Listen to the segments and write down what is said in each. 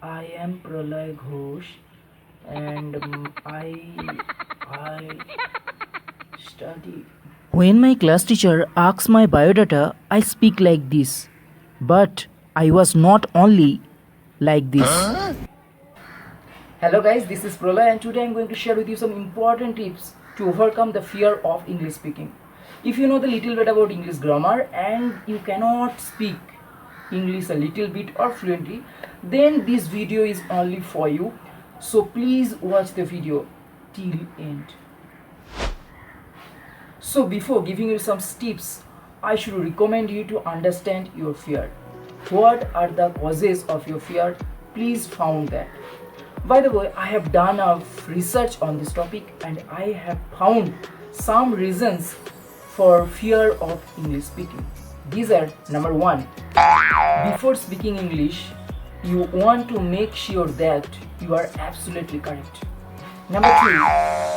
I am Pralay Ghosh, and I study. When my class teacher asks my biodata, I speak like this. But I was not only like this. Hello guys, this is Pralay and today I'm going to share with you some important tips to overcome the fear of English speaking. If you know the little bit about English grammar and you cannot speak English a little bit or fluently, then this video is only for you. So please watch the video till end. So before giving you some tips, I should recommend you to understand your fear. What are the causes of your fear? Please found that. By the way, I have done a research on this topic and I have found some reasons for fear of English speaking. These are: number one, before speaking English, you want to make sure that you are absolutely correct. Number two,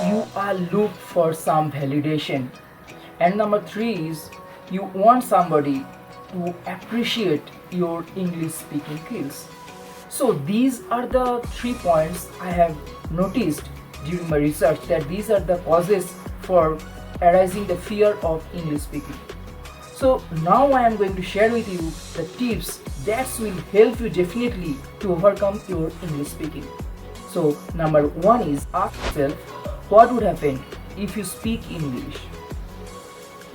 you are look for some validation. And number three is you want somebody to appreciate your English speaking skills. So these are the 3 points I have noticed during my research, that these are the causes for arising the fear of English speaking. So now I am going to share with you the tips that will help you definitely to overcome your English speaking. So number one is ask yourself, what would happen if you speak English?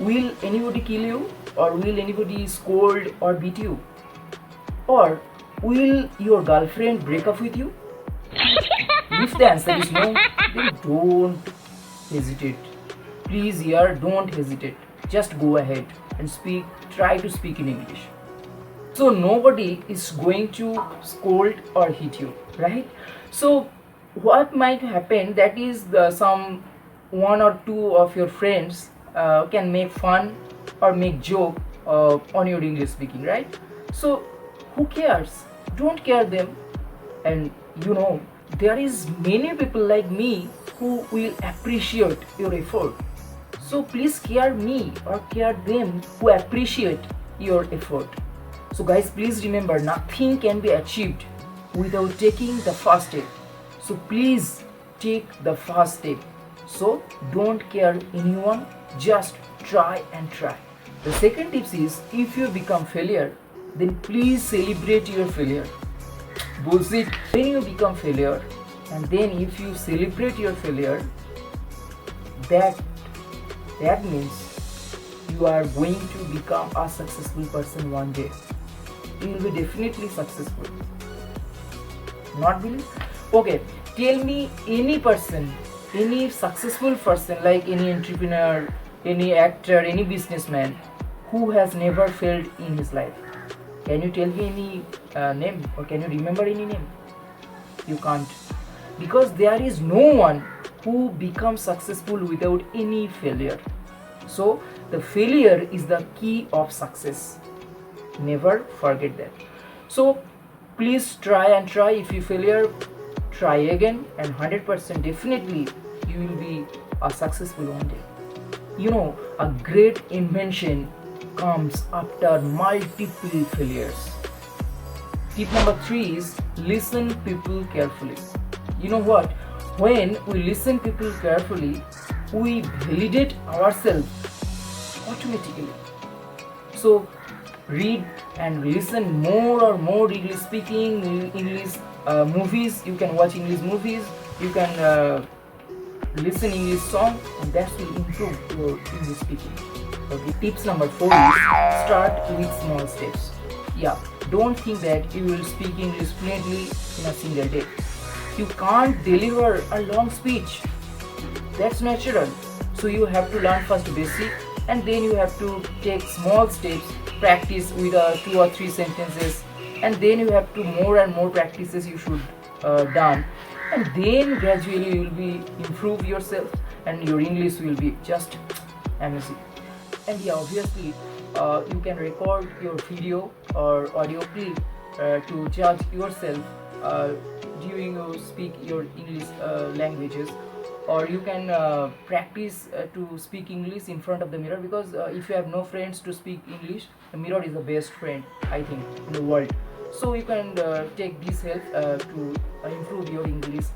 Will anybody kill you, or will anybody scold or beat you? Or will your girlfriend break up with you? If the answer is no, then don't hesitate. Please here, don't hesitate. Just go ahead and speak, try to speak in English. So nobody is going to scold or hit you, right? So what might happen, that is some one or two of your friends can make fun or make joke on your English speaking, right? So who cares? Don't care them. And there is many people like me who will appreciate your effort. So please care me or care them who appreciate your effort. So guys, please remember, nothing can be achieved without taking the first step. So please take the first step. So don't care anyone, just try and try. The second tip is, if you become failure, then please celebrate your failure. Bullshit. When you become failure and then if you celebrate your failure, that means you are going to become a successful person one day. You will be definitely successful. Not believe? Okay, tell me any person, any successful person, like any entrepreneur, any actor, any businessman who has never failed in his life. Can you tell me any name, or can you remember any name? You can't, because there is no one who becomes successful without any failure. So the failure is the key of success. Never forget that. So please try and try. If you failure, try again, and 100% definitely you will be a successful one day. A great invention comes after multiple failures. Tip number 3 is listen people carefully. You know what? When we listen people carefully, we validate ourselves automatically. So read and listen more or more English speaking, English movies. You can watch English movies. You can listen English song, and that will improve your English speaking. Okay. Tips number 4 is start with small steps. Yeah, don't think that you will speak English fluently in a single day. You can't deliver a long speech. That's natural. So you have to learn first basic, and then you have to take small steps, practice with 2 or 3 sentences, and then you have to more and more practices you should done, and then gradually you will be improve yourself and your English will be just amazing. And yeah, obviously you can record your video or audio clip to judge yourself during you speak your English languages, or you can practice to speak English in front of the mirror, because if you have no friends to speak English, the mirror is the best friend, I think, in the world. So you can take this help to improve your English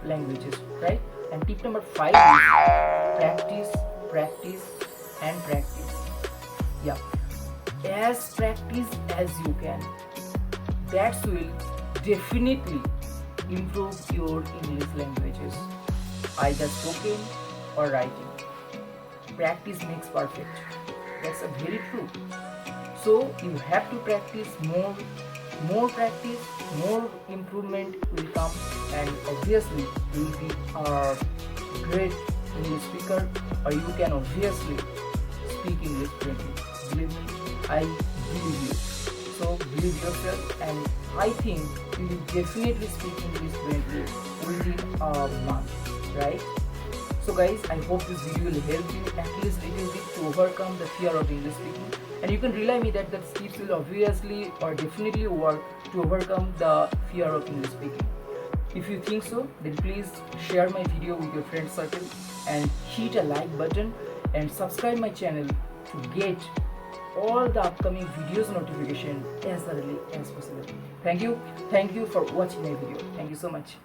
languages, right? And tip number 5 is practice, practice, and practice. Yeah, as practice as you can. That will definitely improve your English languages, either spoken or writing. Practice makes perfect. That's a very true. So you have to practice more practice, more improvement will come, and obviously you will be a great English speaker, or you can obviously speak English fluently. Believe me, I believe you. So believe yourself, and I think you will definitely speak English fluently within a month, right? So guys, I hope this video will help you at least little bit to overcome the fear of English speaking, and you can rely me that the tips will obviously or definitely work to overcome the fear of English speaking. If you think so, then please share my video with your friend circle and hit a like button and subscribe my channel to get all the upcoming videos notification as early as possible. Thank you for watching my video. Thank you so much.